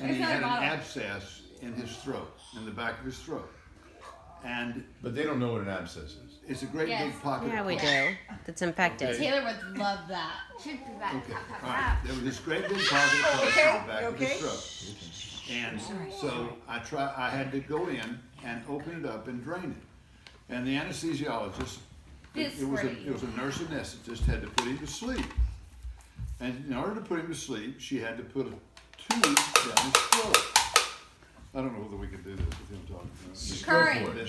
and he had an abscess in his throat, in the back of his throat. But they don't know what an abscess is. It's a great big pocket. Yeah, we do. That's infected. Okay. Taylor would love that. She'd be back. Okay, all right. There was this great big pocket in the back of his throat. And so I had to go in and open it up and drain it. And the anesthesiologist, it was a nurse anesthetist, had to put him to sleep. And in order to put him to sleep, she had to put a tube down his throat. I don't know whether we can do this with him talking. Just Current. go for it.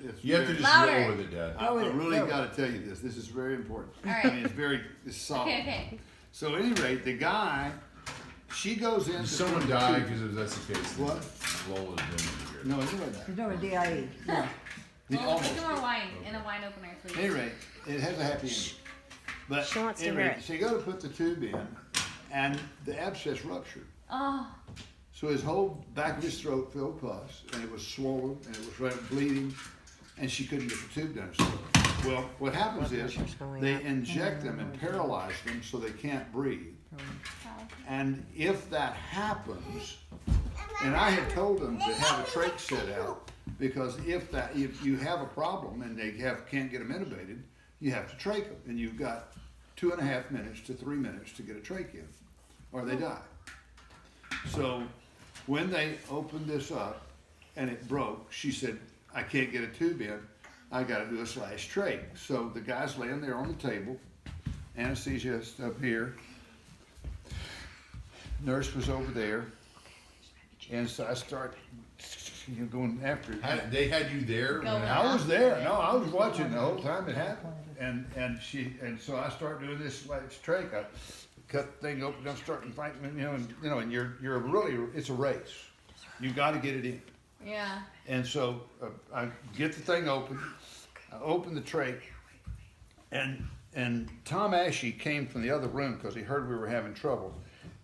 It's You have to just Louder. roll with it, Dad. I really got to tell you this. This is very important. All right. I mean, it's solid. Okay. So at any rate, the guy, she goes in. Did someone die? Because that's the case. What? Lola is doing No, anyway, There's no DIE. No. Well, take some more wine in a wine opener, please. At any rate, it has a happy ending. But She wants to at any hear rate, it. she go to put the tube in, and the abscess ruptured. Oh, So his whole back of his throat filled with pus, and it was swollen, and it was bleeding, and she couldn't get the tube down his throat. Well, what happens is pressure's going they up. inject them and paralyze them so they can't breathe. And if that happens, and I had told them to have a trach set out, because if you have a problem and they can't get them intubated, you have to trach them, and you've got 2.5 minutes to 3 minutes to get a trach in, or they die. So when they opened this up and it broke, she said, I can't get a tube in, I gotta do a slash trach. So the guy's laying there on the table, anesthesiast up here, nurse was over there, and so I start going after it. They had you there? Go when it on. I was there. No, I was watching the whole time it happened. And so I start doing this slash trach. I cut the thing open. I'm starting fighting. And you're really, it's a race. You got to get it in. yeah. And so I get the thing open. I open the trach, and Tom Ashe came from the other room because he heard we were having trouble.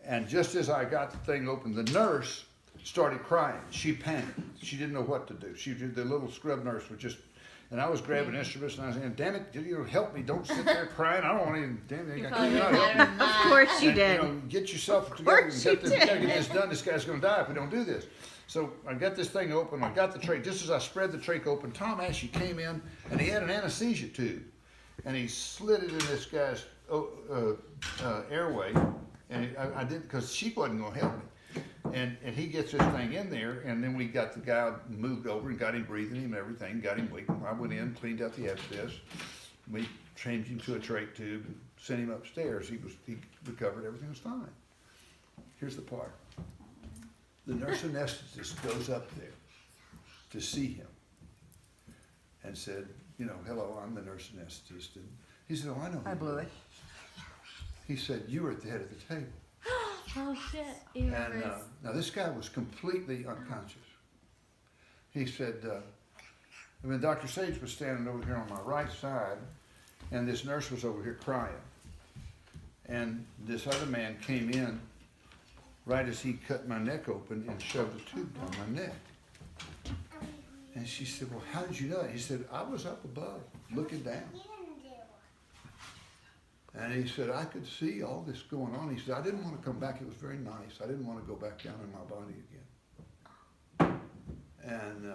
And just as I got the thing open, the nurse started crying. She panicked. She didn't know what to do. The little scrub nurse was just, and I was grabbing instruments and I was saying, "Damn it, help me! Don't sit there crying. I don't want to. Damn it, You I probably can't did help better me." than Of that. course you And, did. get yourself together and course get you this, did. gotta get this done. This guy's gonna die if we don't do this. So I got this thing open. I got the trach. Just as I spread the trach open, Tom Ashe came in and he had an anesthesia tube, and he slid it in this guy's airway, and I didn't because she wasn't gonna help me. And he gets this thing in there, and then we got the guy moved over and got him breathing him and everything, got him weak. I went in, cleaned out the abscess. We changed him to a trach tube and sent him upstairs. He recovered, everything was fine. Here's the part. The nurse anesthetist goes up there to see him and said, hello, I'm the nurse anesthetist. And he said, oh, I know. I blew it. He said, you were at the head of the table. Oh shit. You And remember now this guy was completely unconscious. He said, Dr. Sage was standing over here on my right side, and this nurse was over here crying. And this other man came in right as he cut my neck open and shoved a tube down my neck. And she said, well, how did you know that? He said, I was up above looking down. And he said, I could see all this going on. He said, I didn't want to come back. It was very nice. I didn't want to go back down in my body again. And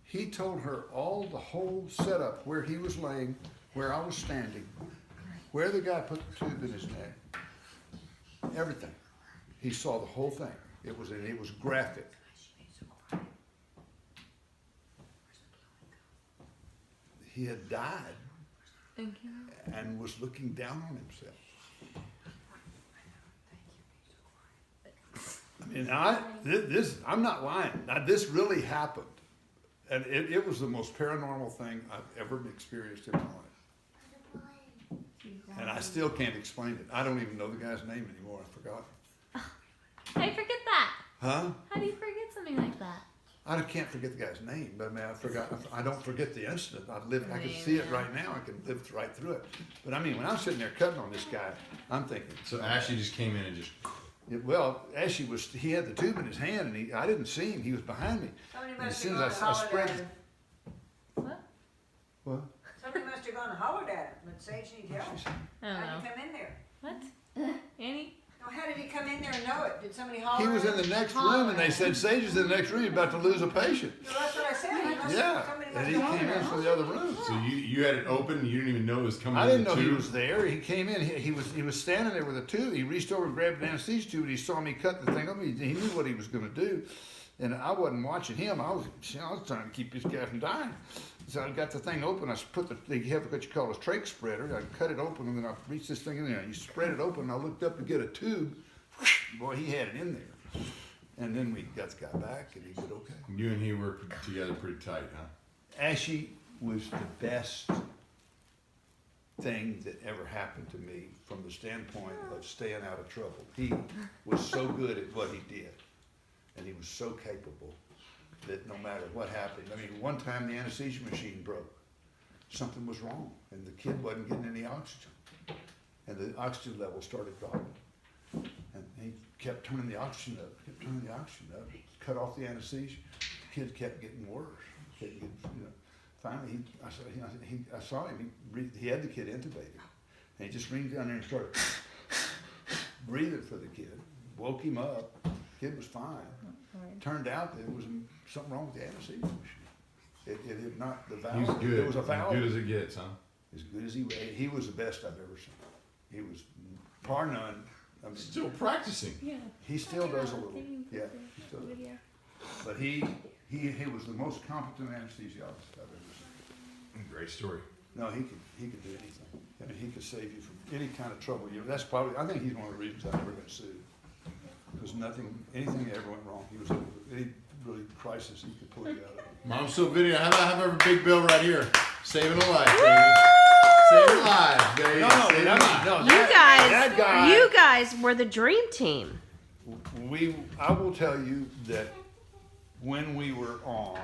he told her the whole setup, where he was laying, where I was standing, where the guy put the tube in his neck, everything. He saw the whole thing. It was graphic. He had died and was looking down on himself. I'm not lying. This really happened. And it was the most paranormal thing I've ever experienced in my life. And I still can't explain it. I don't even know the guy's name anymore. I forgot. How do you forget that? Huh? How do you forget something like that? I can't forget the guy's name, but I don't forget the incident. I can see it right now. I can live right through it. But when I'm sitting there cutting on this guy, I'm thinking. So Ashley just came in and just. Ashley he had the tube in his hand, and I didn't see him. He was behind me. Somebody And as must soon have as gone I and spread hollered at him. What? What? Somebody must have gone and hollered at him, but Sage needs help. I don't How'd know. you come in there? What? Annie? No, Well, how did he come in there and know it? Did somebody holler? He was in the next room and they said, Sage is in the next room, he's about to lose a patient. Well, that's what I said. He must Yeah, somebody and must he have came in hollered. from the other room. So you had it open, and you didn't even know it was coming I in didn't the know he tube? was there. He came in. He was standing there with a tube. He reached over and grabbed an anesthesia tube, and he saw me cut the thing open. He knew what he was going to do, and I wasn't watching him. I was trying to keep this guy from dying. So I got the thing open. I put they have what you call a trach spreader. I cut it open, and then I reached this thing in there. You spread it open, and I looked up to get a tube. Boy, he had it in there. And then we got back, and he did okay. You and he worked together pretty tight, huh? Ashy was the best thing that ever happened to me from the standpoint of staying out of trouble. He was so good at what he did, and he was so capable that no matter what happened, I mean, one time the anesthesia machine broke. Something was wrong, and the kid wasn't getting any oxygen, and the oxygen level started dropping. And he kept turning the oxygen up, cut off the anesthesia. The kid kept getting worse. Finally, I saw him. He had the kid intubated, and he just reached down there and started breathing for the kid. Woke him up. Kid was fine. Turned out there was something wrong with the anesthesia machine. It had not the valve. He's good. There was a valve. As good as it gets, huh? As good as he was the best I've ever seen. He was bar none. I mean, Still practicing. Yeah. he still does a little. Yeah, he still does. Video. But he was the most competent anesthesiologist I've ever seen. Great story. No, he could do anything. I mean, he could save you from any kind of trouble. That's probably, I think he's one of the reasons I never got sued. Because anything that ever went wrong, he was able to, any really crisis, he could pull you out of it. Mom, still video. How about I have a big bill right here? Saving a life, baby. Saving lives, baby. Saving lives. That guy- You guys were the dream team. I will tell you that when we were on,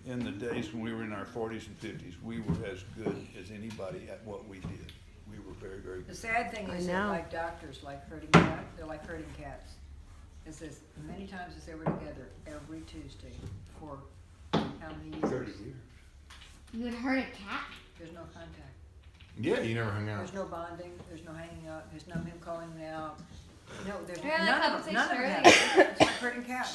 in the days when we were in our 40s and 50s, we were as good as anybody at what we did. We were very, very The good. sad thing is I that know. like doctors, like herding cats, they're like herding cats. It says many times as they were together every Tuesday for how many 30 years? years. You would hurt a cat? There's no contact. Yeah, you never hung out. There's no bonding. There's no hanging out. There's no him calling me out. No, there's Yeah, none that of them. None of them conversation have it. It's like herding cats.